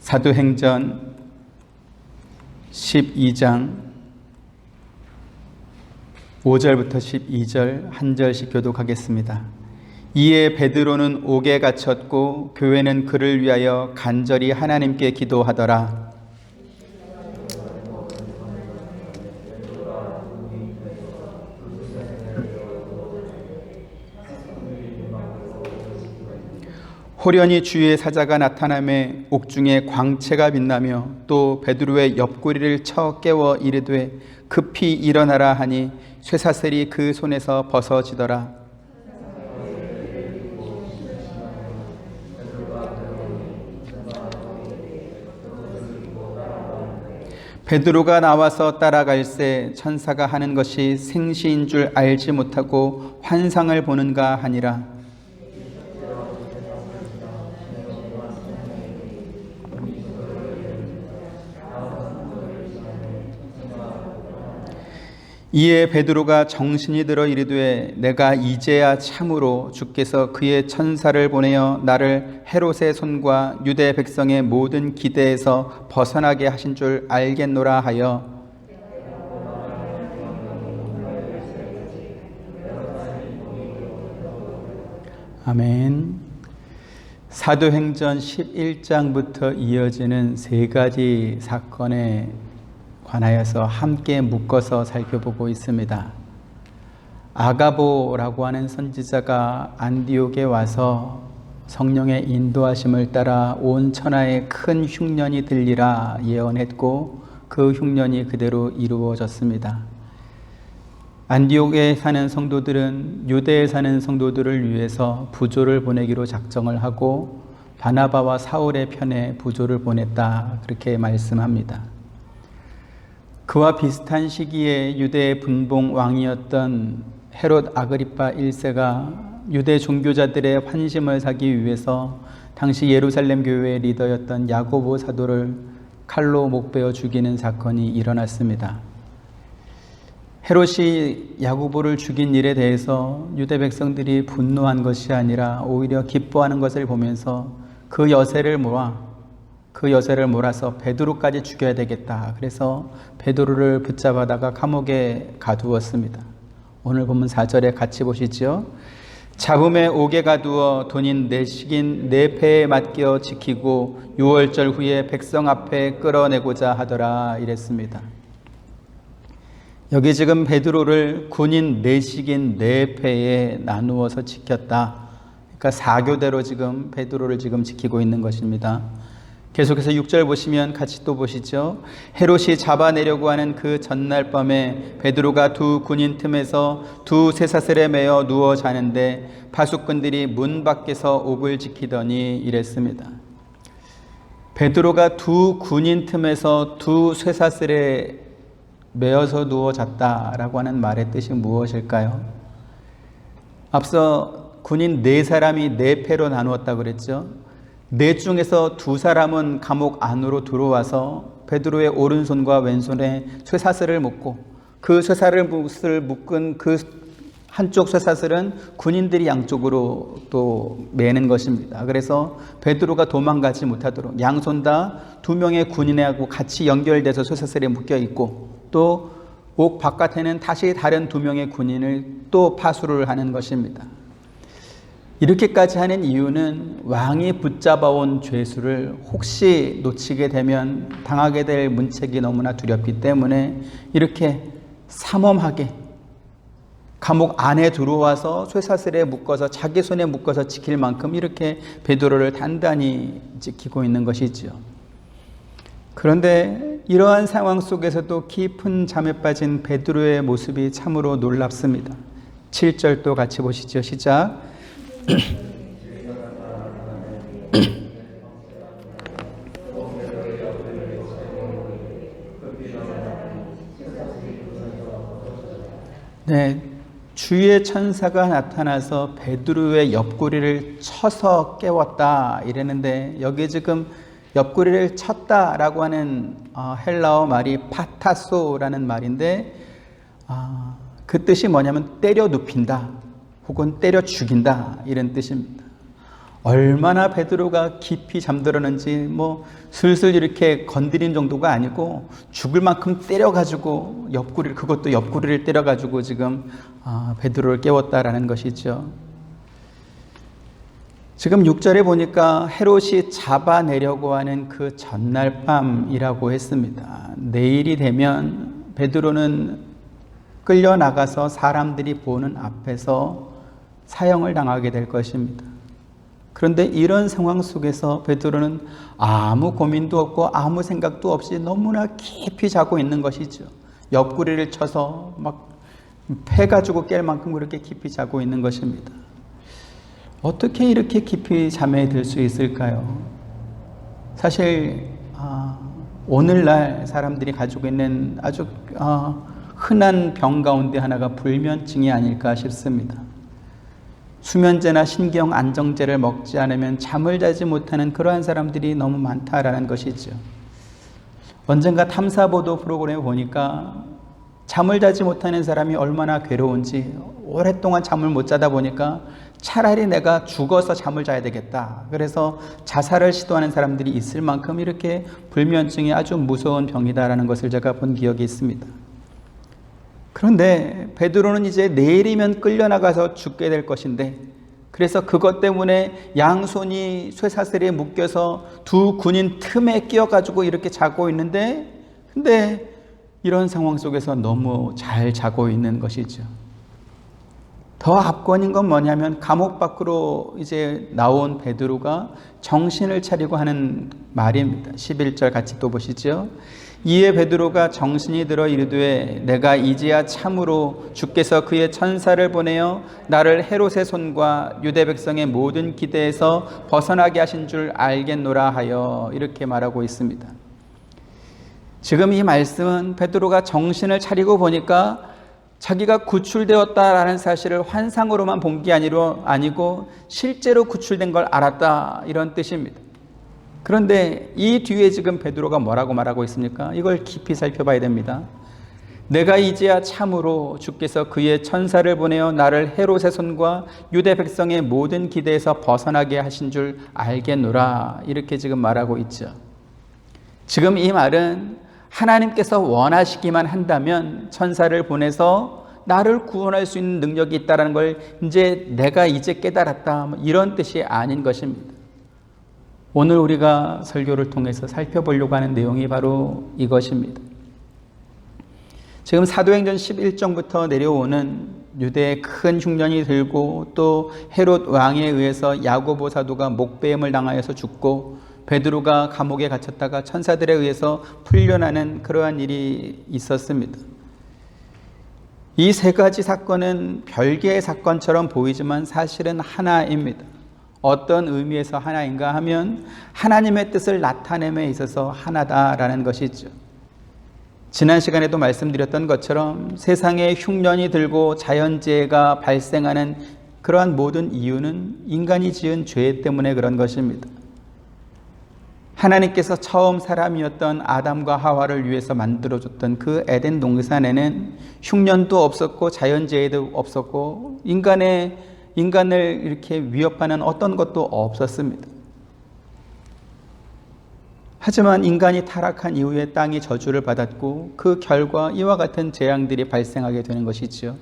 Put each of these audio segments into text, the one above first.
사도행전 12장 5절부터 12절 한 절씩 교독하겠습니다. 이에 베드로는 옥에 갇혔고 교회는 그를 위하여 간절히 하나님께 기도하더라. 호련히 주의 사자가 나타나매 옥중에 광채가 빛나며 또 베드로의 옆구리를 쳐 깨워 이르되 급히 일어나라 하니 쇠사슬이 그 손에서 벗어지더라. 베드로가 나와서 따라갈새 천사가 하는 것이 생시인 줄 알지 못하고 환상을 보는가 하니라. 이에 베드로가 정신이 들어 이르되 내가 이제야 참으로 주께서 그의 천사를 보내어 나를 헤롯의 손과 유대 백성의 모든 기대에서 벗어나게 하신 줄 알겠노라 하여 아멘. 사도행전 11장부터 이어지는 세 가지 사건에 관하여서 함께 묶어서 살펴보고 있습니다. 아가보라고 하는 선지자가 안디옥에 와서 성령의 인도하심을 따라 온 천하에 큰 흉년이 들리라 예언했고 그 흉년이 그대로 이루어졌습니다. 안디옥에 사는 성도들은 유대에 사는 성도들을 위해서 부조를 보내기로 작정을 하고 바나바와 사울의 편에 부조를 보냈다, 그렇게 말씀합니다. 그와 비슷한 시기에 유대의 분봉 왕이었던 헤롯 아그리파 1세가 유대 종교자들의 환심을 사기 위해서 당시 예루살렘 교회의 리더였던 야고보 사도를 칼로 목베어 죽이는 사건이 일어났습니다. 헤롯이 야고보를 죽인 일에 대해서 유대 백성들이 분노한 것이 아니라 오히려 기뻐하는 것을 보면서 그 여세를 몰아서 베드로까지 죽여야 되겠다. 그래서 베드로를 붙잡아다가 감옥에 가두었습니다. 오늘 본문 4절에 같이 보시죠. 잡음에 옥에 가두어 돈인 내식인 네 패에 맡겨 지키고 6월절 후에 백성 앞에 끌어내고자 하더라 이랬습니다. 여기 지금 베드로를 군인 내식인 네 패에 나누어서 지켰다. 그러니까 4교대로 지금 베드로를 지금 지키고 있는 것입니다. 계속해서 6절 보시면 같이 또 보시죠. 헤롯이 잡아내려고 하는 그 전날 밤에 베드로가 두 군인 틈에서 두 쇠사슬에 매어 누워 자는데 파수꾼들이 문 밖에서 옥을 지키더니 이랬습니다. 베드로가 두 군인 틈에서 두 쇠사슬에 매어서 누워 잤다라고 하는 말의 뜻이 무엇일까요? 앞서 군인 네 사람이 네 패로 나누었다고 그랬죠. 넷 중에서 두 사람은 감옥 안으로 들어와서 베드로의 오른손과 왼손에 쇠사슬을 묶고 그 쇠사슬을 묶은 그 한쪽 쇠사슬은 군인들이 양쪽으로 또 매는 것입니다. 그래서 베드로가 도망가지 못하도록 양손 다 두 명의 군인하고 같이 연결돼서 쇠사슬에 묶여 있고 또 옥 바깥에는 다시 다른 두 명의 군인을 또 파수를 하는 것입니다. 이렇게까지 하는 이유는 왕이 붙잡아온 죄수를 혹시 놓치게 되면 당하게 될 문책이 너무나 두렵기 때문에 이렇게 삼엄하게 감옥 안에 들어와서 쇠사슬에 묶어서 자기 손에 묶어서 지킬 만큼 이렇게 베드로를 단단히 지키고 있는 것이죠. 그런데 이러한 상황 속에서도 깊은 잠에 빠진 베드로의 모습이 참으로 놀랍습니다. 7절도 같이 보시죠. 시작. 네, 주의 천사가 나타나서 베드로의 옆구리를 쳐서 깨웠다 이랬는데 여기 지금 옆구리를 쳤다라고 하는 헬라어 말이 파타소라는 말인데 그 뜻이 뭐냐면 때려 눕힌다 혹은 때려 죽인다 이런 뜻입니다. 얼마나 베드로가 깊이 잠들었는지 슬슬 이렇게 건드린 정도가 아니고 죽을 만큼 때려가지고 그것도 옆구리를 때려가지고 지금 베드로를 깨웠다라는 것이죠. 지금 6절에 보니까 헤롯이 잡아내려고 하는 그 전날 밤이라고 했습니다. 내일이 되면 베드로는 끌려나가서 사람들이 보는 앞에서 사형을 당하게 될 것입니다. 그런데 이런 상황 속에서 베드로는 아무 고민도 없고 아무 생각도 없이 너무나 깊이 자고 있는 것이죠. 옆구리를 쳐서 막 패가지고 깰 만큼 그렇게 깊이 자고 있는 것입니다. 어떻게 이렇게 깊이 잠에 들 수 있을까요? 사실 오늘날 사람들이 가지고 있는 아주 흔한 병 가운데 하나가 불면증이 아닐까 싶습니다. 수면제나 신경 안정제를 먹지 않으면 잠을 자지 못하는 그러한 사람들이 너무 많다라는 것이죠. 언젠가 탐사보도 프로그램에 보니까 잠을 자지 못하는 사람이 얼마나 괴로운지, 오랫동안 잠을 못 자다 보니까 차라리 내가 죽어서 잠을 자야 되겠다, 그래서 자살을 시도하는 사람들이 있을 만큼 이렇게 불면증이 아주 무서운 병이다라는 것을 제가 본 기억이 있습니다. 그런데 베드로는 이제 내일이면 끌려나가서 죽게 될 것인데, 그래서 그것 때문에 양손이 쇠사슬에 묶여서 두 군인 틈에 끼어가지고 이렇게 자고 있는데, 근데 이런 상황 속에서 너무 잘 자고 있는 것이죠. 더 압권인 건 뭐냐면 감옥 밖으로 이제 나온 베드로가 정신을 차리고 하는 말입니다. 11절 같이 또 보시죠. 이에 베드로가 정신이 들어 이르되 내가 이제야 참으로 주께서 그의 천사를 보내어 나를 헤롯의 손과 유대 백성의 모든 기대에서 벗어나게 하신 줄 알겠노라 하여 이렇게 말하고 있습니다. 지금 이 말씀은 베드로가 정신을 차리고 보니까 자기가 구출되었다라는 사실을 환상으로만 본 게 아니고 실제로 구출된 걸 알았다, 이런 뜻입니다. 그런데 이 뒤에 지금 베드로가 뭐라고 말하고 있습니까? 이걸 깊이 살펴봐야 됩니다. 내가 이제야 참으로 주께서 그의 천사를 보내어 나를 헤롯의 손과 유대 백성의 모든 기대에서 벗어나게 하신 줄 알겠노라, 이렇게 지금 말하고 있죠. 지금 이 말은 하나님께서 원하시기만 한다면 천사를 보내서 나를 구원할 수 있는 능력이 있다는 걸 내가 이제 깨달았다, 이런 뜻이 아닌 것입니다. 오늘 우리가 설교를 통해서 살펴보려고 하는 내용이 바로 이것입니다. 지금 사도행전 11장부터 내려오는 유대의 큰 흉년이 들고 또 헤롯 왕에 의해서 야고보 사도가 목배임을 당하여서 죽고 베드로가 감옥에 갇혔다가 천사들에 의해서 풀려나는 그러한 일이 있었습니다. 이 세 가지 사건은 별개의 사건처럼 보이지만 사실은 하나입니다. 어떤 의미에서 하나인가 하면 하나님의 뜻을 나타냄에 있어서 하나다라는 것이죠. 지난 시간에도 말씀드렸던 것처럼 세상에 흉년이 들고 자연재해가 발생하는 그러한 모든 이유는 인간이 지은 죄 때문에 그런 것입니다. 하나님께서 처음 사람이었던 아담과 하와를 위해서 만들어줬던 그 에덴 동산에는 흉년도 없었고 자연재해도 없었고 인간을 이렇게 위협하는 어떤 것도 없었습니다. 하지만 인간이 타락한 이후에 땅이 저주를 받았고 그 결과 이와 같은 재앙들이 발생하게 되는 것이죠.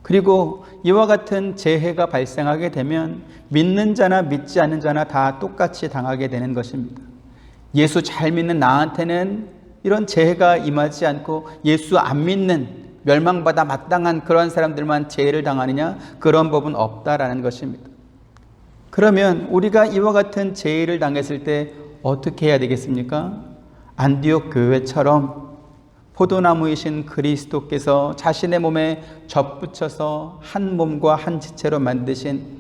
그리고 이와 같은 재해가 발생하게 되면 믿는 자나 믿지 않는 자나 다 똑같이 당하게 되는 것입니다. 예수 잘 믿는 나한테는 이런 재해가 임하지 않고 예수 안 믿는 멸망받아 마땅한 그런 사람들만 재해를 당하느냐? 그런 법은 없다라는 것입니다. 그러면 우리가 이와 같은 재해를 당했을 때 어떻게 해야 되겠습니까? 안디옥 교회처럼 포도나무이신 그리스도께서 자신의 몸에 접붙여서 한 몸과 한 지체로 만드신,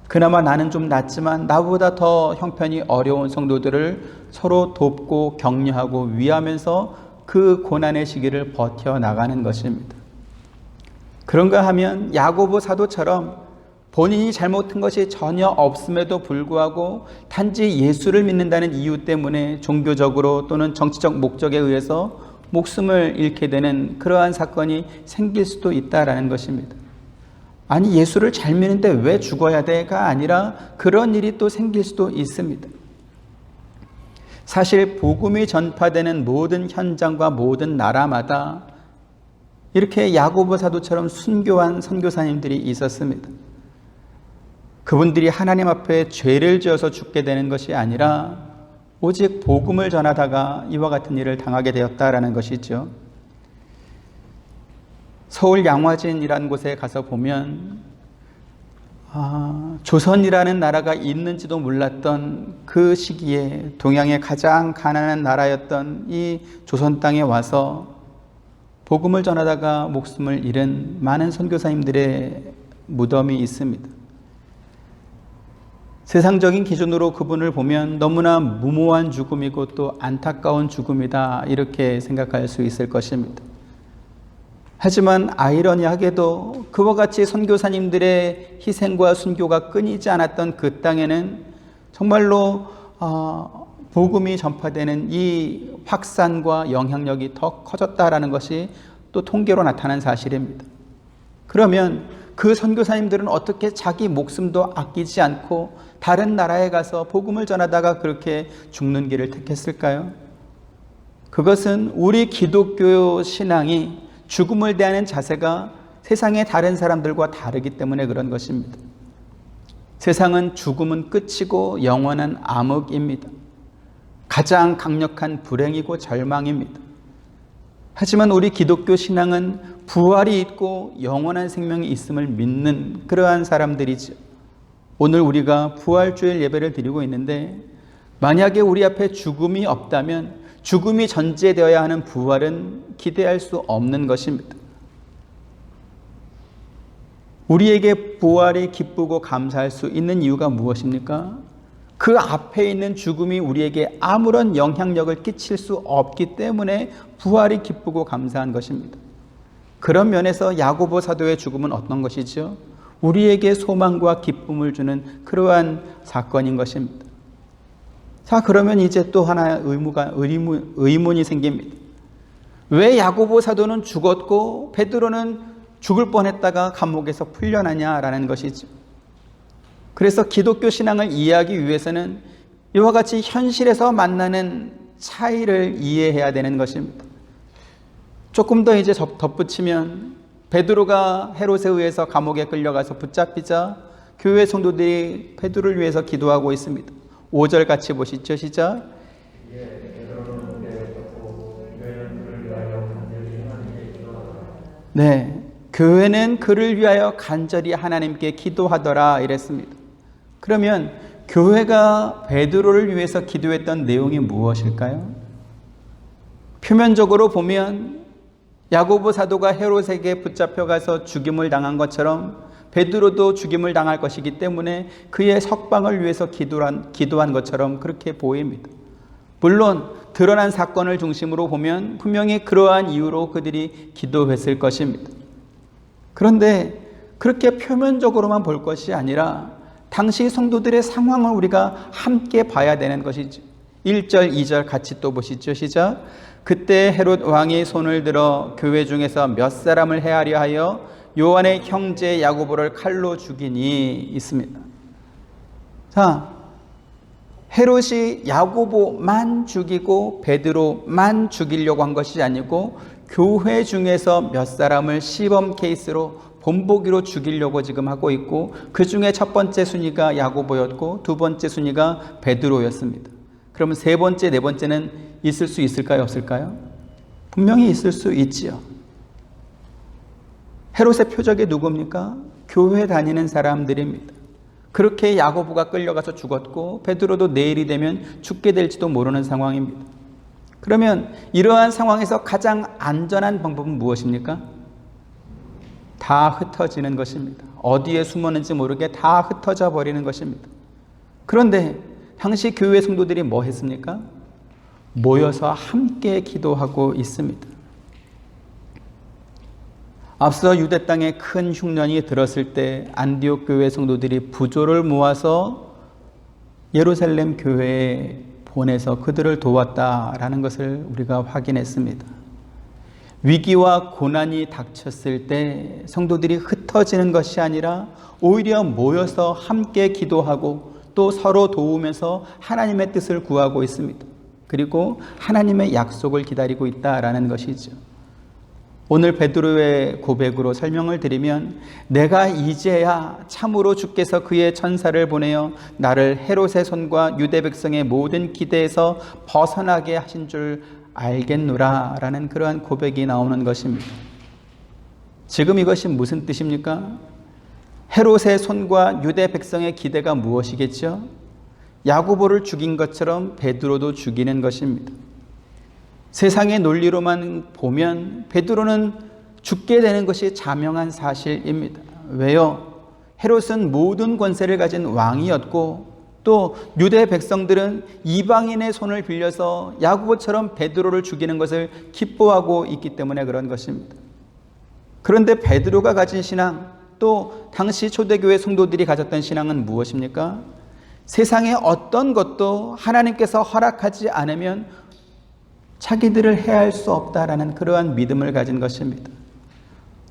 그나마 나는 좀 낫지만 나보다 더 형편이 어려운 성도들을 서로 돕고 격려하고 위하면서 그 고난의 시기를 버텨나가는 것입니다. 그런가 하면 야고보 사도처럼 본인이 잘못한 것이 전혀 없음에도 불구하고 단지 예수를 믿는다는 이유 때문에 종교적으로 또는 정치적 목적에 의해서 목숨을 잃게 되는 그러한 사건이 생길 수도 있다라는 것입니다. 아니 예수를 잘 믿는데 왜 죽어야 돼가 아니라 그런 일이 또 생길 수도 있습니다. 사실 복음이 전파되는 모든 현장과 모든 나라마다 이렇게 야고보 사도처럼 순교한 선교사님들이 있었습니다. 그분들이 하나님 앞에 죄를 지어서 죽게 되는 것이 아니라 오직 복음을 전하다가 이와 같은 일을 당하게 되었다라는 것이죠. 서울 양화진이라는 곳에 가서 보면 조선이라는 나라가 있는지도 몰랐던 그 시기에 동양의 가장 가난한 나라였던 이 조선 땅에 와서 복음을 전하다가 목숨을 잃은 많은 선교사님들의 무덤이 있습니다. 세상적인 기준으로 그분을 보면 너무나 무모한 죽음이고 또 안타까운 죽음이다 이렇게 생각할 수 있을 것입니다. 하지만 아이러니하게도 그와 같이 선교사님들의 희생과 순교가 끊이지 않았던 그 땅에는 정말로 복음이 전파되는 이 확산과 영향력이 더 커졌다라는 것이 또 통계로 나타난 사실입니다. 그러면 그 선교사님들은 어떻게 자기 목숨도 아끼지 않고 다른 나라에 가서 복음을 전하다가 그렇게 죽는 길을 택했을까요? 그것은 우리 기독교 신앙이 죽음을 대하는 자세가 세상의 다른 사람들과 다르기 때문에 그런 것입니다. 세상은 죽음은 끝이고 영원한 암흑입니다. 가장 강력한 불행이고 절망입니다. 하지만 우리 기독교 신앙은 부활이 있고 영원한 생명이 있음을 믿는 그러한 사람들이죠. 오늘 우리가 부활주일 예배를 드리고 있는데 만약에 우리 앞에 죽음이 없다면 죽음이 전제되어야 하는 부활은 기대할 수 없는 것입니다. 우리에게 부활이 기쁘고 감사할 수 있는 이유가 무엇입니까? 그 앞에 있는 죽음이 우리에게 아무런 영향력을 끼칠 수 없기 때문에 부활이 기쁘고 감사한 것입니다. 그런 면에서 야고보 사도의 죽음은 어떤 것이죠? 우리에게 소망과 기쁨을 주는 그러한 사건인 것입니다. 자, 그러면 이제 또 하나의 의문이 생깁니다. 왜 야고보 사도는 죽었고 베드로는 죽을 뻔했다가 감옥에서 풀려나냐라는 것이죠. 그래서 기독교 신앙을 이해하기 위해서는 이와 같이 현실에서 만나는 차이를 이해해야 되는 것입니다. 조금 더 이제 덧붙이면 베드로가 헤롯에 의해서 감옥에 끌려가서 붙잡히자 교회 성도들이 베드로를 위해서 기도하고 있습니다. 5절 같이 보시죠. 시작. 네, 교회는 그를 위하여 간절히 하나님께 기도하더라 이랬습니다. 그러면 교회가 베드로를 위해서 기도했던 내용이 무엇일까요? 표면적으로 보면 야고보 사도가 헤롯에게 붙잡혀가서 죽임을 당한 것처럼 베드로도 죽임을 당할 것이기 때문에 그의 석방을 위해서 기도한 것처럼 그렇게 보입니다. 물론 드러난 사건을 중심으로 보면 분명히 그러한 이유로 그들이 기도했을 것입니다. 그런데 그렇게 표면적으로만 볼 것이 아니라 당시 성도들의 상황을 우리가 함께 봐야 되는 것이죠. 1절, 2절 같이 또 보시죠. 시작. 그때 헤롯 왕이 손을 들어 교회 중에서 몇 사람을 해하려 하여 요한의 형제 야고보를 칼로 죽이니 있습니다. 자, 헤롯이 야고보만 죽이고 베드로만 죽이려고 한 것이 아니고 교회 중에서 몇 사람을 시범 케이스로 본보기로 죽이려고 지금 하고 있고 그 중에 첫 번째 순위가 야고보였고 두 번째 순위가 베드로였습니다. 그러면 세 번째, 네 번째는 있을 수 있을까요? 없을까요? 분명히 있을 수 있지요. 헤롯의 표적이 누굽니까? 교회 다니는 사람들입니다. 그렇게 야고보가 끌려가서 죽었고 베드로도 내일이 되면 죽게 될지도 모르는 상황입니다. 그러면 이러한 상황에서 가장 안전한 방법은 무엇입니까? 다 흩어지는 것입니다. 어디에 숨었는지 모르게 다 흩어져 버리는 것입니다. 그런데 당시 교회 성도들이 뭐 했습니까? 모여서 함께 기도하고 있습니다. 앞서 유대 땅에 큰 흉년이 들었을 때 안디옥 교회 성도들이 부조를 모아서 예루살렘 교회에 보내서 그들을 도왔다라는 것을 우리가 확인했습니다. 위기와 고난이 닥쳤을 때 성도들이 흩어지는 것이 아니라 오히려 모여서 함께 기도하고 또 서로 도우면서 하나님의 뜻을 구하고 있습니다. 그리고 하나님의 약속을 기다리고 있다라는 것이죠. 오늘 베드로의 고백으로 설명을 드리면, 내가 이제야 참으로 주께서 그의 천사를 보내어 나를 헤롯의 손과 유대 백성의 모든 기대에서 벗어나게 하신 줄 알겠노라 라는 그러한 고백이 나오는 것입니다. 지금 이것이 무슨 뜻입니까? 헤롯의 손과 유대 백성의 기대가 무엇이겠죠? 야고보를 죽인 것처럼 베드로도 죽이는 것입니다. 세상의 논리로만 보면 베드로는 죽게 되는 것이 자명한 사실입니다. 왜요? 헤롯은 모든 권세를 가진 왕이었고 또 유대 백성들은 이방인의 손을 빌려서 야고보처럼 베드로를 죽이는 것을 기뻐하고 있기 때문에 그런 것입니다. 그런데 베드로가 가진 신앙, 또 당시 초대교회 성도들이 가졌던 신앙은 무엇입니까? 세상의 어떤 것도 하나님께서 허락하지 않으면 자기들을 해할 수 없다라는 그러한 믿음을 가진 것입니다.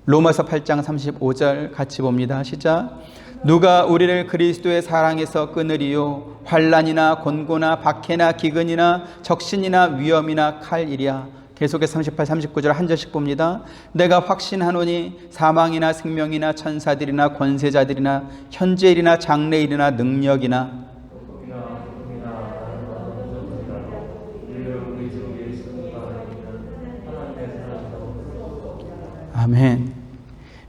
로마서 8장 35절 같이 봅니다. 시작. 누가 우리를 그리스도의 사랑에서 끊으리요? 환난이나 곤고나 박해나 기근이나 적신이나 위험이나 칼이랴. 계속해서 38, 39절 한 절씩 봅니다. 내가 확신하노니 사망이나 생명이나 천사들이나 권세자들이나 현재일이나 장래일이나 능력이나 아멘.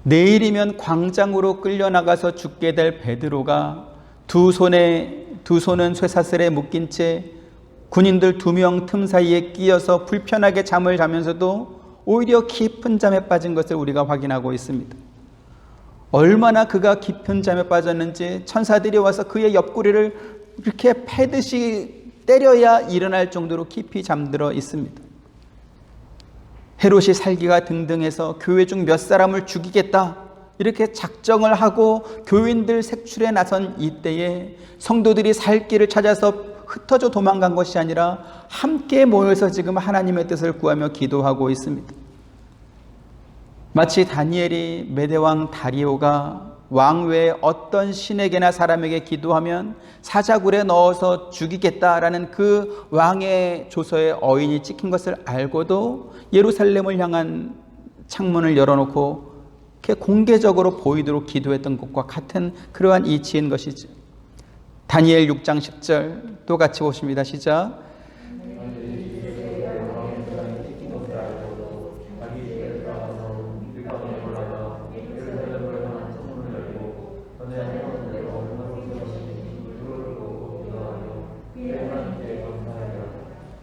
내일이면 광장으로 끌려나가서 죽게 될 베드로가 두 손은 쇠사슬에 묶인 채 군인들 2명 틈 사이에 끼어서 불편하게 잠을 자면서도 오히려 깊은 잠에 빠진 것을 우리가 확인하고 있습니다. 얼마나 그가 깊은 잠에 빠졌는지 천사들이 와서 그의 옆구리를 이렇게 패듯이 때려야 일어날 정도로 깊이 잠들어 있습니다. 헤롯이 살기가 등등해서 교회 중 몇 사람을 죽이겠다 이렇게 작정을 하고 교인들 색출에 나선 이때에 성도들이 살 길을 찾아서 흩어져 도망간 것이 아니라 함께 모여서 지금 하나님의 뜻을 구하며 기도하고 있습니다. 마치 다니엘이 메대왕 다리오가 왕 외에 어떤 신에게나 사람에게 기도하면 사자굴에 넣어서 죽이겠다라는 그 왕의 조서에 어인이 찍힌 것을 알고도 예루살렘을 향한 창문을 열어놓고 이렇게 공개적으로 보이도록 기도했던 것과 같은 그러한 이치인 것이죠. 다니엘 6장 10절 또 같이 보십니다. 시작.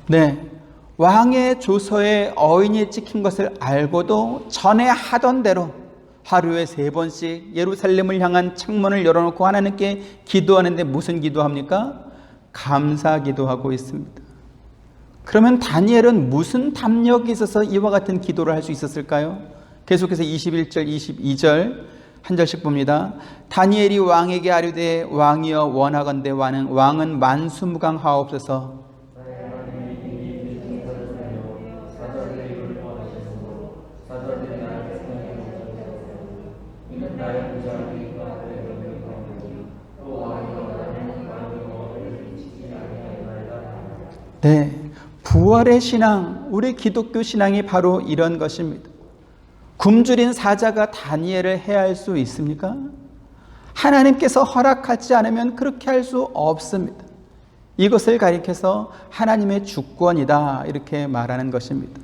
네, 왕의 조서에 어인이 찍힌 것을 알고도 전에 하던 대로 하루에 3번씩 예루살렘을 향한 창문을 열어놓고 하나님께 기도하는데 무슨 기도합니까? 감사 기도하고 있습니다. 그러면 다니엘은 무슨 담력이 있어서 이와 같은 기도를 할 수 있었을까요? 계속해서 21절, 22절 한 절씩 봅니다. 다니엘이 왕에게 아뢰되 왕이여 원하건대 왕은 만수무강하옵소서. 네, 부활의 신앙, 우리 기독교 신앙이 바로 이런 것입니다. 굶주린 사자가 다니엘을 해할 수 있습니까? 하나님께서 허락하지 않으면 그렇게 할 수 없습니다. 이것을 가리켜서 하나님의 주권이다 이렇게 말하는 것입니다.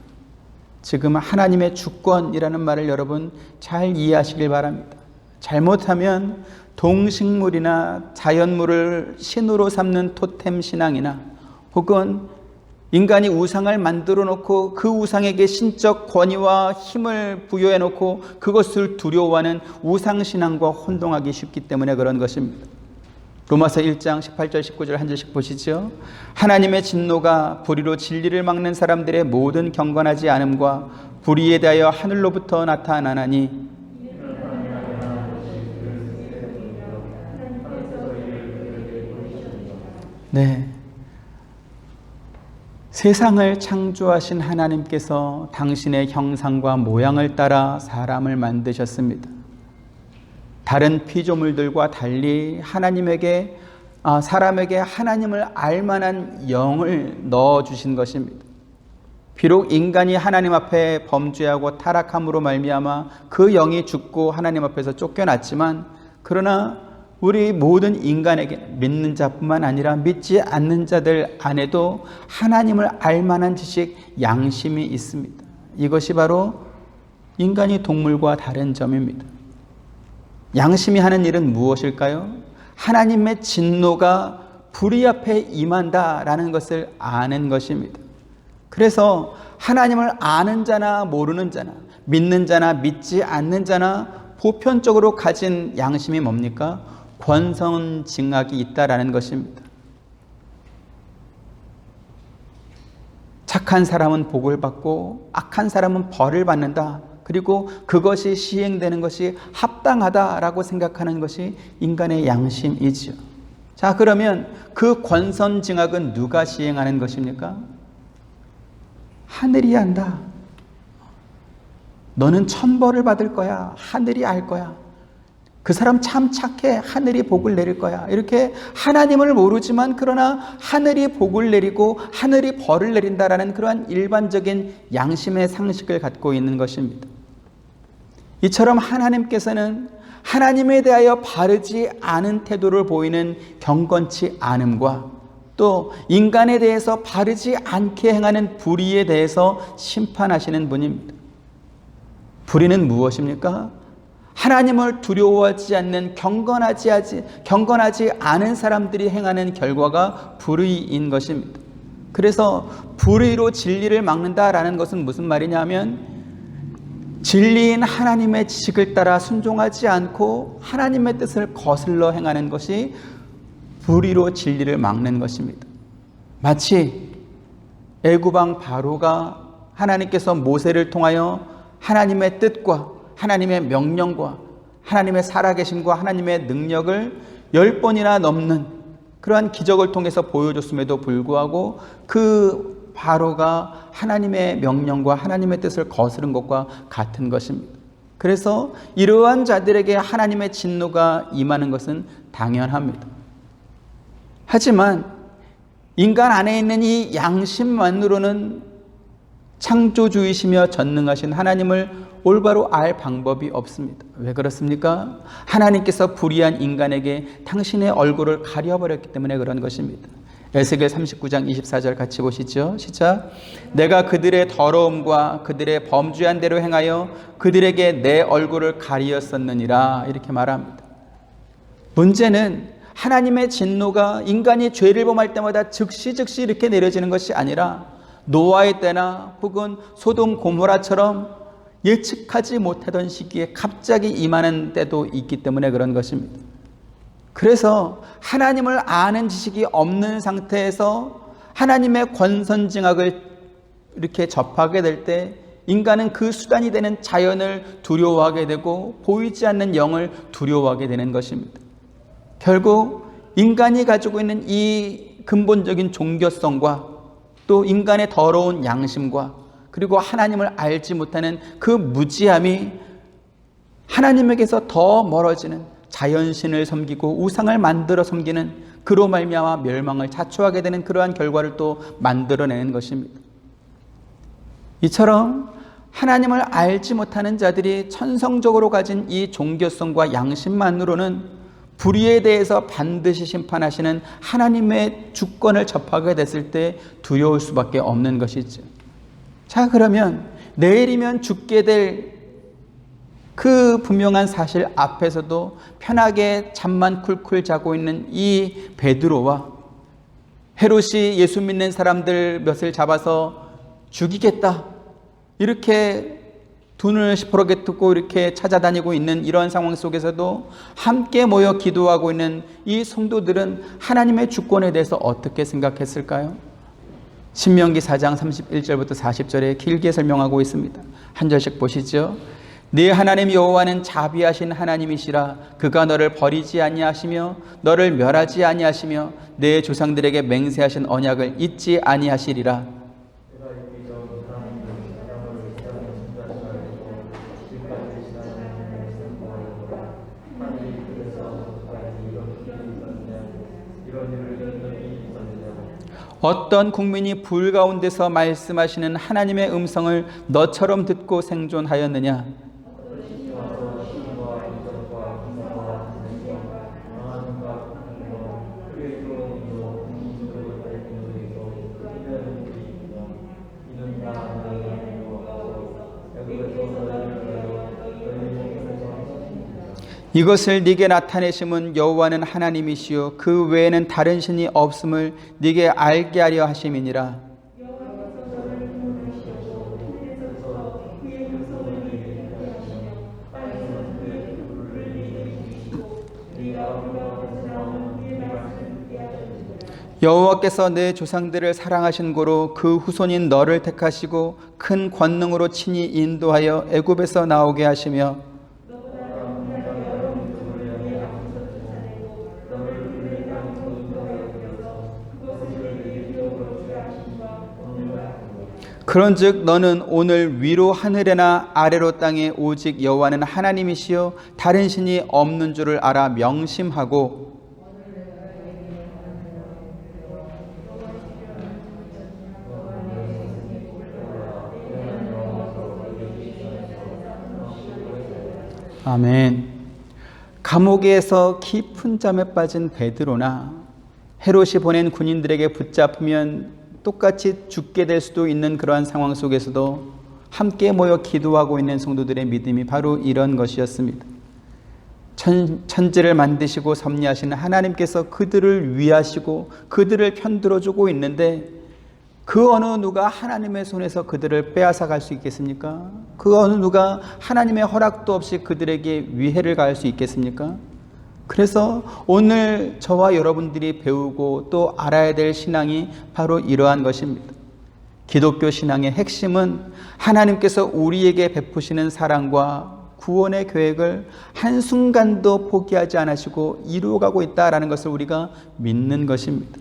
지금 하나님의 주권이라는 말을 여러분 잘 이해하시길 바랍니다. 잘못하면 동식물이나 자연물을 신으로 삼는 토템 신앙이나 혹은 인간이 우상을 만들어 놓고 그 우상에게 신적 권위와 힘을 부여해 놓고 그것을 두려워하는 우상신앙과 혼동하기 쉽기 때문에 그런 것입니다. 로마서 1장 18절 19절 한 절씩 보시죠. 하나님의 진노가 불의로 진리를 막는 사람들의 모든 경건하지 않음과 불의에 대하여 하늘로부터 나타나나니 네, 세상을 창조하신 하나님께서 당신의 형상과 모양을 따라 사람을 만드셨습니다. 다른 피조물들과 달리 사람에게 하나님을 알만한 영을 넣어주신 것입니다. 비록 인간이 하나님 앞에 범죄하고 타락함으로 말미암아 그 영이 죽고 하나님 앞에서 쫓겨났지만, 그러나 우리 모든 인간에게, 믿는 자뿐만 아니라 믿지 않는 자들 안에도 하나님을 알만한 지식, 양심이 있습니다. 이것이 바로 인간이 동물과 다른 점입니다. 양심이 하는 일은 무엇일까요? 하나님의 진노가 불의 앞에 임한다라는 것을 아는 것입니다. 그래서 하나님을 아는 자나 모르는 자나, 믿는 자나 믿지 않는 자나 보편적으로 가진 양심이 뭡니까? 권선징악이 있다라는 것입니다. 착한 사람은 복을 받고 악한 사람은 벌을 받는다. 그리고 그것이 시행되는 것이 합당하다라고 생각하는 것이 인간의 양심이지요. 자, 그러면 그 권선징악은 누가 시행하는 것입니까? 하늘이 한다. 너는 천벌을 받을 거야. 하늘이 알 거야. 그 사람 참 착해. 하늘이 복을 내릴 거야. 이렇게 하나님을 모르지만 그러나 하늘이 복을 내리고 하늘이 벌을 내린다라는 그러한 일반적인 양심의 상식을 갖고 있는 것입니다. 이처럼 하나님께서는 하나님에 대하여 바르지 않은 태도를 보이는 경건치 않음과 또 인간에 대해서 바르지 않게 행하는 불의에 대해서 심판하시는 분입니다. 불의는 무엇입니까? 하나님을 두려워하지 않는 경건하지 않은 사람들이 행하는 결과가 불의인 것입니다. 그래서 불의로 진리를 막는다라는 것은 무슨 말이냐면, 진리인 하나님의 지식을 따라 순종하지 않고 하나님의 뜻을 거슬러 행하는 것이 불의로 진리를 막는 것입니다. 마치 애굽 왕 바로가 하나님께서 모세를 통하여 하나님의 뜻과 하나님의 명령과 하나님의 살아계심과 하나님의 능력을 10번이나 넘는 그러한 기적을 통해서 보여줬음에도 불구하고 그 바로가 하나님의 명령과 하나님의 뜻을 거스른 것과 같은 것입니다. 그래서 이러한 자들에게 하나님의 진노가 임하는 것은 당연합니다. 하지만 인간 안에 있는 이 양심만으로는 창조주이시며 전능하신 하나님을 올바로 알 방법이 없습니다. 왜 그렇습니까? 하나님께서 불의한 인간에게 당신의 얼굴을 가려버렸기 때문에 그런 것입니다. 에스겔 39장 24절 같이 보시죠. 시작. 내가 그들의 더러움과 그들의 범죄한 대로 행하여 그들에게 내 얼굴을 가리었었느니라, 이렇게 말합니다. 문제는 하나님의 진노가 인간이 죄를 범할 때마다 즉시 이렇게 내려지는 것이 아니라 노아의 때나 혹은 소돔 고모라처럼 예측하지 못하던 시기에 갑자기 임하는 때도 있기 때문에 그런 것입니다. 그래서 하나님을 아는 지식이 없는 상태에서 하나님의 권선징악을 이렇게 접하게 될 때 인간은 그 수단이 되는 자연을 두려워하게 되고 보이지 않는 영을 두려워하게 되는 것입니다. 결국 인간이 가지고 있는 이 근본적인 종교성과 또 인간의 더러운 양심과 그리고 하나님을 알지 못하는 그 무지함이 하나님에게서 더 멀어지는, 자연신을 섬기고 우상을 만들어 섬기는, 그로 말미암아 멸망을 자초하게 되는 그러한 결과를 또 만들어내는 것입니다. 이처럼 하나님을 알지 못하는 자들이 천성적으로 가진 이 종교성과 양심만으로는 불의에 대해서 반드시 심판하시는 하나님의 주권을 접하게 됐을 때 두려울 수밖에 없는 것이죠. 자, 그러면 내일이면 죽게 될 그 분명한 사실 앞에서도 편하게 잠만 쿨쿨 자고 있는 이 베드로와 헤롯이 예수 믿는 사람들 몇을 잡아서 죽이겠다, 이렇게 눈을 시퍼렇게 뜨고 이렇게 찾아다니고 있는 이런 상황 속에서도 함께 모여 기도하고 있는 이 성도들은 하나님의 주권에 대해서 어떻게 생각했을까요? 신명기 4장 31절부터 40절에 길게 설명하고 있습니다. 한 절씩 보시죠. 네 하나님 여호와는 자비하신 하나님이시라. 그가 너를 버리지 아니하시며 너를 멸하지 아니하시며 내 조상들에게 맹세하신 언약을 잊지 아니하시리라. 어떤 국민이 불 가운데서 말씀하시는 하나님의 음성을 너처럼 듣고 생존하였느냐? 이것을 네게 나타내심은 여호와는 하나님이시요 그 외에는 다른 신이 없음을 네게 알게 하려 하심이니라. 여호와께서 내 조상들을 사랑하신 고로 그 후손인 너를 택하시고 큰 권능으로 친히 인도하여 애굽에서 나오게 하시며 그런즉 너는 오늘 위로 하늘에나 아래로 땅에 오직 여호와는 하나님이시요 다른 신이 없는 줄을 알아 명심하고 아멘. 감옥에서 깊은 잠에 빠진 베드로나 헤롯이 보낸 군인들에게 붙잡히면 똑같이 죽게 될 수도 있는 그러한 상황 속에서도 함께 모여 기도하고 있는 성도들의 믿음이 바로 이런 것이었습니다. 천지를 만드시고 섭리하시는 하나님께서 그들을 위하시고 그들을 편들어주고 있는데 그 어느 누가 하나님의 손에서 그들을 빼앗아 갈 수 있겠습니까? 그 어느 누가 하나님의 허락도 없이 그들에게 위해를 가할 수 있겠습니까? 그래서 오늘 저와 여러분들이 배우고 또 알아야 될 신앙이 바로 이러한 것입니다. 기독교 신앙의 핵심은 하나님께서 우리에게 베푸시는 사랑과 구원의 계획을 한순간도 포기하지 않으시고 이루어가고 있다는 것을 우리가 믿는 것입니다.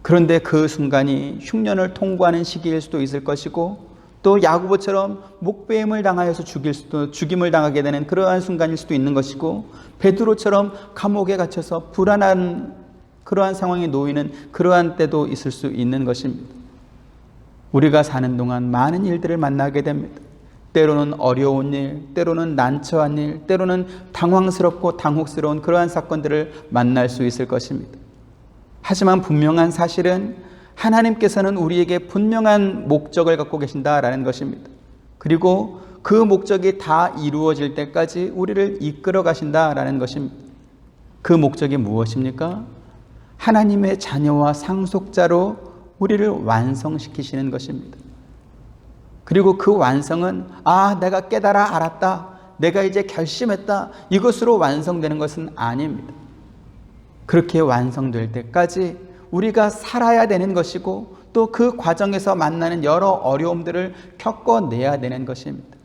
그런데 그 순간이 흉년을 통과하는 시기일 수도 있을 것이고 또 야고보처럼 목배임을 당하여서 죽임을 당하게 되는 그러한 순간일 수도 있는 것이고 베드로처럼 감옥에 갇혀서 불안한 그러한 상황에 놓이는 그러한 때도 있을 수 있는 것입니다. 우리가 사는 동안 많은 일들을 만나게 됩니다. 때로는 어려운 일, 때로는 난처한 일, 때로는 당황스럽고 당혹스러운 그러한 사건들을 만날 수 있을 것입니다. 하지만 분명한 사실은 하나님께서는 우리에게 분명한 목적을 갖고 계신다라는 것입니다. 그리고 그 목적이 다 이루어질 때까지 우리를 이끌어 가신다라는 것입니다. 그 목적이 무엇입니까? 하나님의 자녀와 상속자로 우리를 완성시키시는 것입니다. 그리고 그 완성은 내가 깨달아 알았다, 내가 이제 결심했다, 이것으로 완성되는 것은 아닙니다. 그렇게 완성될 때까지 우리가 살아야 되는 것이고 또 그 과정에서 만나는 여러 어려움들을 겪어내야 되는 것입니다.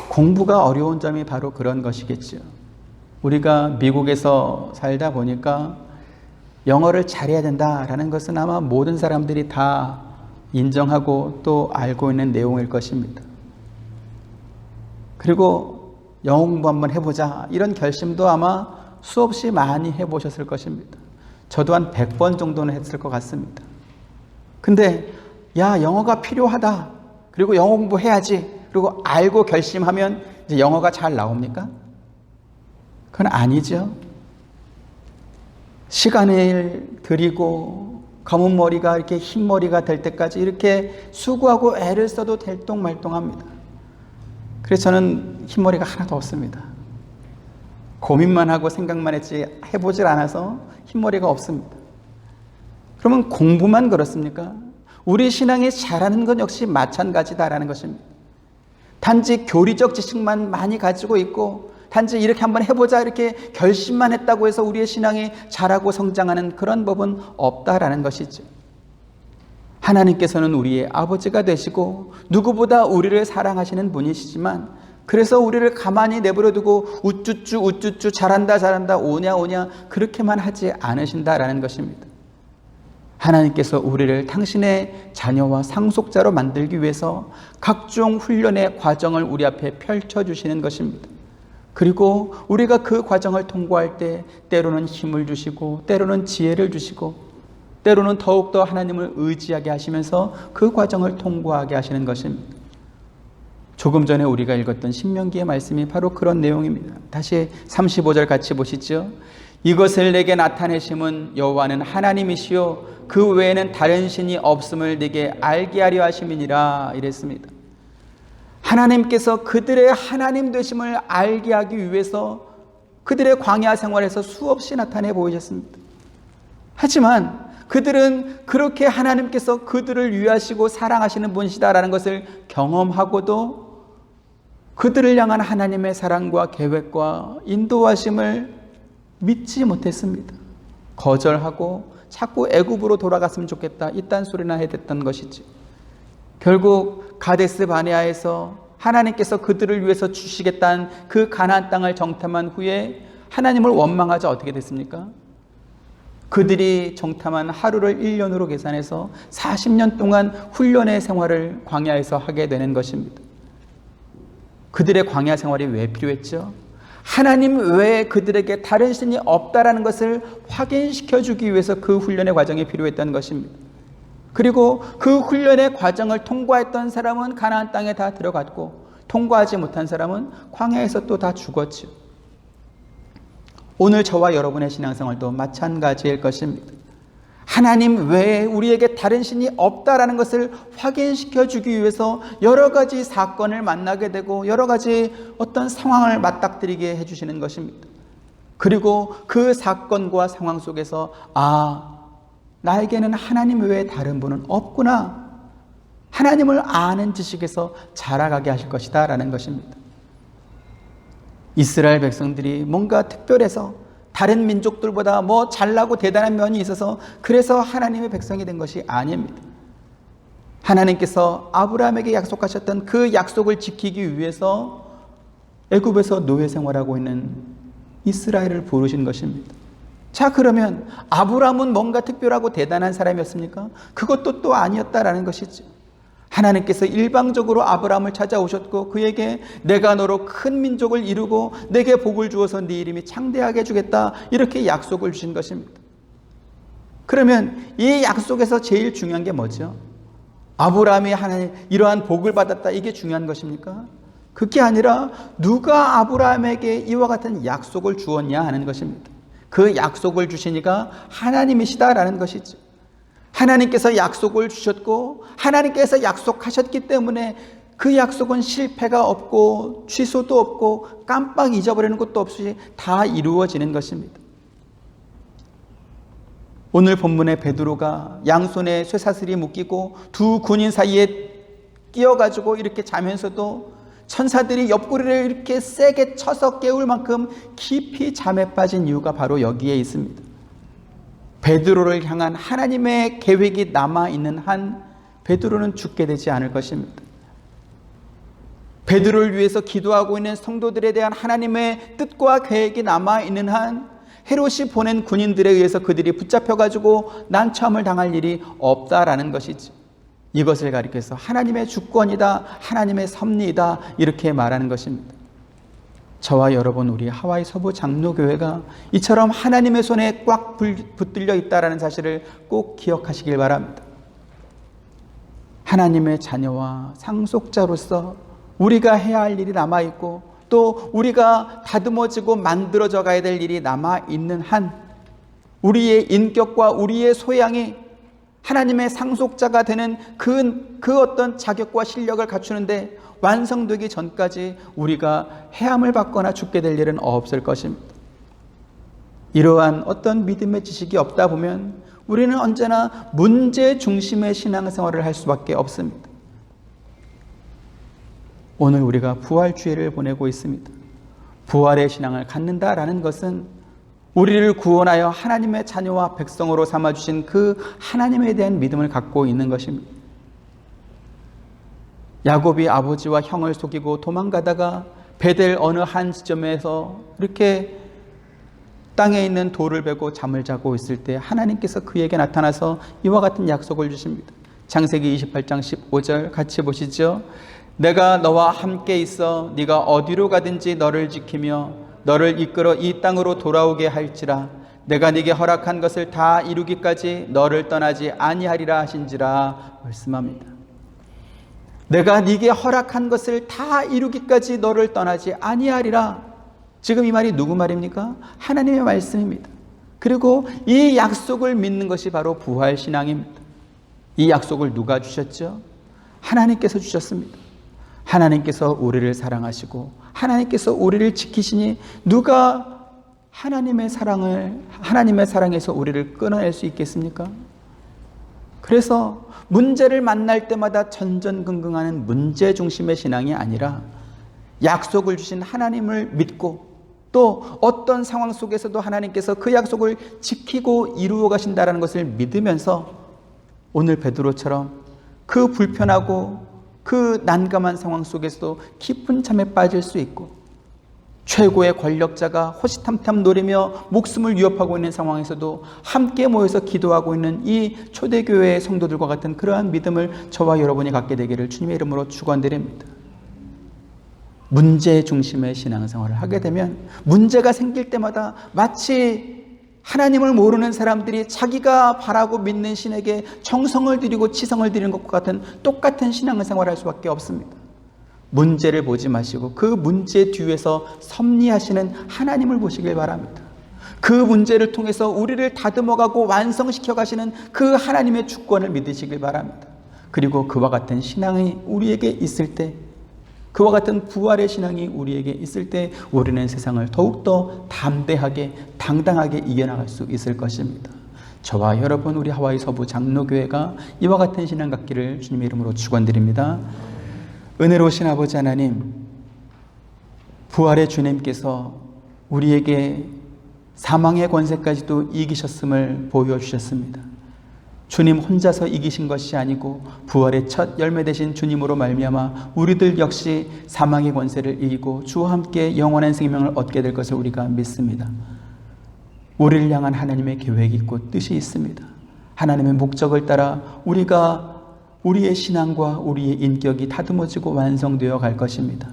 공부가 어려운 점이 바로 그런 것이겠죠. 우리가 미국에서 살다 보니까 영어를 잘해야 된다라는 것은 아마 모든 사람들이 다 인정하고 또 알고 있는 내용일 것입니다. 그리고 영어 공부 한번 해보자 이런 결심도 아마 수없이 많이 해보셨을 것입니다. 저도 한 100번 정도는 했을 것 같습니다. 근데 영어가 필요하다, 그리고 영어 공부해야지, 그리고 알고 결심하면 이제 영어가 잘 나옵니까? 그건 아니죠. 시간을 들이고 검은 머리가 이렇게 흰 머리가 될 때까지 이렇게 수고하고 애를 써도 될똥말똥합니다. 그래서 저는 흰 머리가 하나도 없습니다. 고민만 하고 생각만 했지 해보질 않아서 흰머리가 없습니다. 그러면 공부만 그렇습니까? 우리 신앙이 잘하는 건 역시 마찬가지다라는 것입니다. 단지 교리적 지식만 많이 가지고 있고 단지 이렇게 한번 해보자 이렇게 결심만 했다고 해서 우리의 신앙이 자라고 성장하는 그런 법은 없다라는 것이죠. 하나님께서는 우리의 아버지가 되시고 누구보다 우리를 사랑하시는 분이시지만 그래서 우리를 가만히 내버려두고 우쭈쭈 잘한다 오냐 그렇게만 하지 않으신다라는 것입니다. 하나님께서 우리를 당신의 자녀와 상속자로 만들기 위해서 각종 훈련의 과정을 우리 앞에 펼쳐주시는 것입니다. 그리고 우리가 그 과정을 통과할 때 때로는 힘을 주시고 때로는 지혜를 주시고 때로는 더욱더 하나님을 의지하게 하시면서 그 과정을 통과하게 하시는 것입니다. 조금 전에 우리가 읽었던 신명기의 말씀이 바로 그런 내용입니다. 다시 35절 같이 보시죠. 이것을 내게 나타내심은 여호와는 하나님이시요 그 외에는 다른 신이 없음을 내게 알게 하려 하심이니라 이랬습니다. 하나님께서 그들의 하나님 되심을 알게 하기 위해서 그들의 광야 생활에서 수없이 나타내 보이셨습니다. 하지만 그들은 그렇게 하나님께서 그들을 위하시고 사랑하시는 분이시다라는 것을 경험하고도 그들을 향한 하나님의 사랑과 계획과 인도하심을 믿지 못했습니다. 거절하고 자꾸 애굽으로 돌아갔으면 좋겠다 이딴 소리나 해댔던 것이지. 결국 가데스 바네아에서 하나님께서 그들을 위해서 주시겠다는 그 가나안 땅을 정탐한 후에 하나님을 원망하자 어떻게 됐습니까? 그들이 정탐한 하루를 1년으로 계산해서 40년 동안 훈련의 생활을 광야에서 하게 되는 것입니다. 그들의 광야 생활이 왜 필요했죠? 하나님 외에 그들에게 다른 신이 없다라는 것을 확인시켜 주기 위해서 그 훈련의 과정이 필요했던 것입니다. 그리고 그 훈련의 과정을 통과했던 사람은 가나안 땅에 다 들어갔고 통과하지 못한 사람은 광야에서 또 다 죽었죠. 오늘 저와 여러분의 신앙생활도 마찬가지일 것입니다. 하나님 외에 우리에게 다른 신이 없다라는 것을 확인시켜 주기 위해서 여러 가지 사건을 만나게 되고 여러 가지 어떤 상황을 맞닥뜨리게 해주시는 것입니다. 그리고 그 사건과 상황 속에서 나에게는 하나님 외에 다른 분은 없구나. 하나님을 아는 지식에서 자라가게 하실 것이다 라는 것입니다. 이스라엘 백성들이 뭔가 특별해서 다른 민족들보다 잘나고 대단한 면이 있어서 그래서 하나님의 백성이 된 것이 아닙니다. 하나님께서 아브라함에게 약속하셨던 그 약속을 지키기 위해서 애굽에서 노예 생활하고 있는 이스라엘을 부르신 것입니다. 자, 그러면 아브라함은 뭔가 특별하고 대단한 사람이었습니까? 그것도 또 아니었다라는 것이죠. 하나님께서 일방적으로 아브라함을 찾아오셨고 그에게 내가 너로 큰 민족을 이루고 내게 복을 주어서 네 이름이 창대하게 해주겠다 이렇게 약속을 주신 것입니다. 그러면 이 약속에서 제일 중요한 게 뭐죠? 아브라함이 하나님 이러한 복을 받았다 이게 중요한 것입니까? 그게 아니라 누가 아브라함에게 이와 같은 약속을 주었냐 하는 것입니다. 그 약속을 주신 이가 하나님이시다라는 것이죠. 하나님께서 약속을 주셨고 하나님께서 약속하셨기 때문에 그 약속은 실패가 없고 취소도 없고 깜빡 잊어버리는 것도 없이 다 이루어지는 것입니다. 오늘 본문의 베드로가 양손에 쇠사슬이 묶이고 두 군인 사이에 끼어가지고 이렇게 자면서도 천사들이 옆구리를 이렇게 세게 쳐서 깨울 만큼 깊이 잠에 빠진 이유가 바로 여기에 있습니다. 베드로를 향한 하나님의 계획이 남아있는 한 베드로는 죽게 되지 않을 것입니다. 베드로를 위해서 기도하고 있는 성도들에 대한 하나님의 뜻과 계획이 남아있는 한 헤롯이 보낸 군인들에 의해서 그들이 붙잡혀가지고 난처함을 당할 일이 없다라는 것이지. 이것을 가리켜서 하나님의 주권이다, 하나님의 섭리이다 이렇게 말하는 것입니다. 저와 여러분 우리 하와이 서부 장로교회가 이처럼 하나님의 손에 꽉 붙들려 있다는 사실을 꼭 기억하시길 바랍니다. 하나님의 자녀와 상속자로서 우리가 해야 할 일이 남아있고 또 우리가 다듬어지고 만들어져 가야 될 일이 남아있는 한 우리의 인격과 우리의 소양이 하나님의 상속자가 되는 그 어떤 자격과 실력을 갖추는데 완성되기 전까지 우리가 해함을 받거나 죽게 될 일은 없을 것입니다. 이러한 어떤 믿음의 지식이 없다 보면 우리는 언제나 문제 중심의 신앙생활을 할 수밖에 없습니다. 오늘 우리가 부활주의를 보내고 있습니다. 부활의 신앙을 갖는다라는 것은 우리를 구원하여 하나님의 자녀와 백성으로 삼아주신 그 하나님에 대한 믿음을 갖고 있는 것입니다. 야곱이 아버지와 형을 속이고 도망가다가 베델 어느 한 지점에서 이렇게 땅에 있는 돌을 베고 잠을 자고 있을 때 하나님께서 그에게 나타나서 이와 같은 약속을 주십니다. 창세기 28장 15절 같이 보시죠. 내가 너와 함께 있어 네가 어디로 가든지 너를 지키며 너를 이끌어 이 땅으로 돌아오게 할지라. 내가 네게 허락한 것을 다 이루기까지 너를 떠나지 아니하리라 하신지라 말씀합니다. 내가 네게 허락한 것을 다 이루기까지 너를 떠나지 아니하리라. 지금 이 말이 누구 말입니까? 하나님의 말씀입니다. 그리고 이 약속을 믿는 것이 바로 부활신앙입니다. 이 약속을 누가 주셨죠? 하나님께서 주셨습니다. 하나님께서 우리를 사랑하시고 하나님께서 우리를 지키시니 누가 하나님의 사랑에서 우리를 끊어낼 수 있겠습니까? 그래서 문제를 만날 때마다 전전긍긍하는 문제 중심의 신앙이 아니라 약속을 주신 하나님을 믿고 또 어떤 상황 속에서도 하나님께서 그 약속을 지키고 이루어 가신다는 것을 믿으면서 오늘 베드로처럼 그 불편하고 그 난감한 상황 속에서도 깊은 잠에 빠질 수 있고 최고의 권력자가 호시탐탐 노리며 목숨을 위협하고 있는 상황에서도 함께 모여서 기도하고 있는 이 초대교회의 성도들과 같은 그러한 믿음을 저와 여러분이 갖게 되기를 주님의 이름으로 축원드립니다. 문제 중심의 신앙생활을 하게 되면 문제가 생길 때마다 마치 하나님을 모르는 사람들이 자기가 바라고 믿는 신에게 정성을 들이고 치성을 드리는 것과 같은 똑같은 신앙생활을 할 수밖에 없습니다. 문제를 보지 마시고 그 문제 뒤에서 섭리하시는 하나님을 보시길 바랍니다. 그 문제를 통해서 우리를 다듬어가고 완성시켜 가시는 그 하나님의 주권을 믿으시길 바랍니다. 그리고 그와 같은 신앙이 우리에게 있을 때, 그와 같은 부활의 신앙이 우리에게 있을 때 우리는 세상을 더욱더 담대하게 당당하게 이겨나갈 수 있을 것입니다. 저와 여러분 우리 하와이 서부 장로교회가 이와 같은 신앙 갖기를 주님의 이름으로 축원드립니다. 은혜로우신 아버지 하나님, 부활의 주님께서 우리에게 사망의 권세까지도 이기셨음을 보여주셨습니다. 주님 혼자서 이기신 것이 아니고 부활의 첫 열매 되신 주님으로 말미암아 우리들 역시 사망의 권세를 이기고 주와 함께 영원한 생명을 얻게 될 것을 우리가 믿습니다. 우리를 향한 하나님의 계획이 있고 뜻이 있습니다. 하나님의 목적을 따라 우리가 우리의 신앙과 우리의 인격이 다듬어지고 완성되어 갈 것입니다.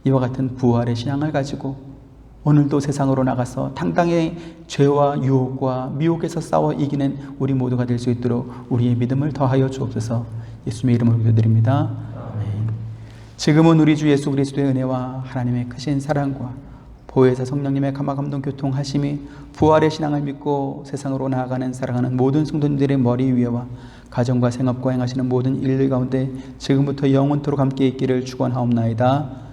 이와 같은 부활의 신앙을 가지고 오늘도 세상으로 나가서 당당히 죄와 유혹과 미혹에서 싸워 이기는 우리 모두가 될 수 있도록 우리의 믿음을 더하여 주옵소서. 예수님의 이름으로 기도드립니다. 아멘. 지금은 우리 주 예수 그리스도의 은혜와 하나님의 크신 사랑과 보혜사 성령님의 감화감동 교통하심이 부활의 신앙을 믿고 세상으로 나아가는 사랑하는 모든 성도님들의 머리 위에와 가정과 생업과 행하시는 모든 일들 가운데 지금부터 영원토록 함께 있기를 축원하옵나이다.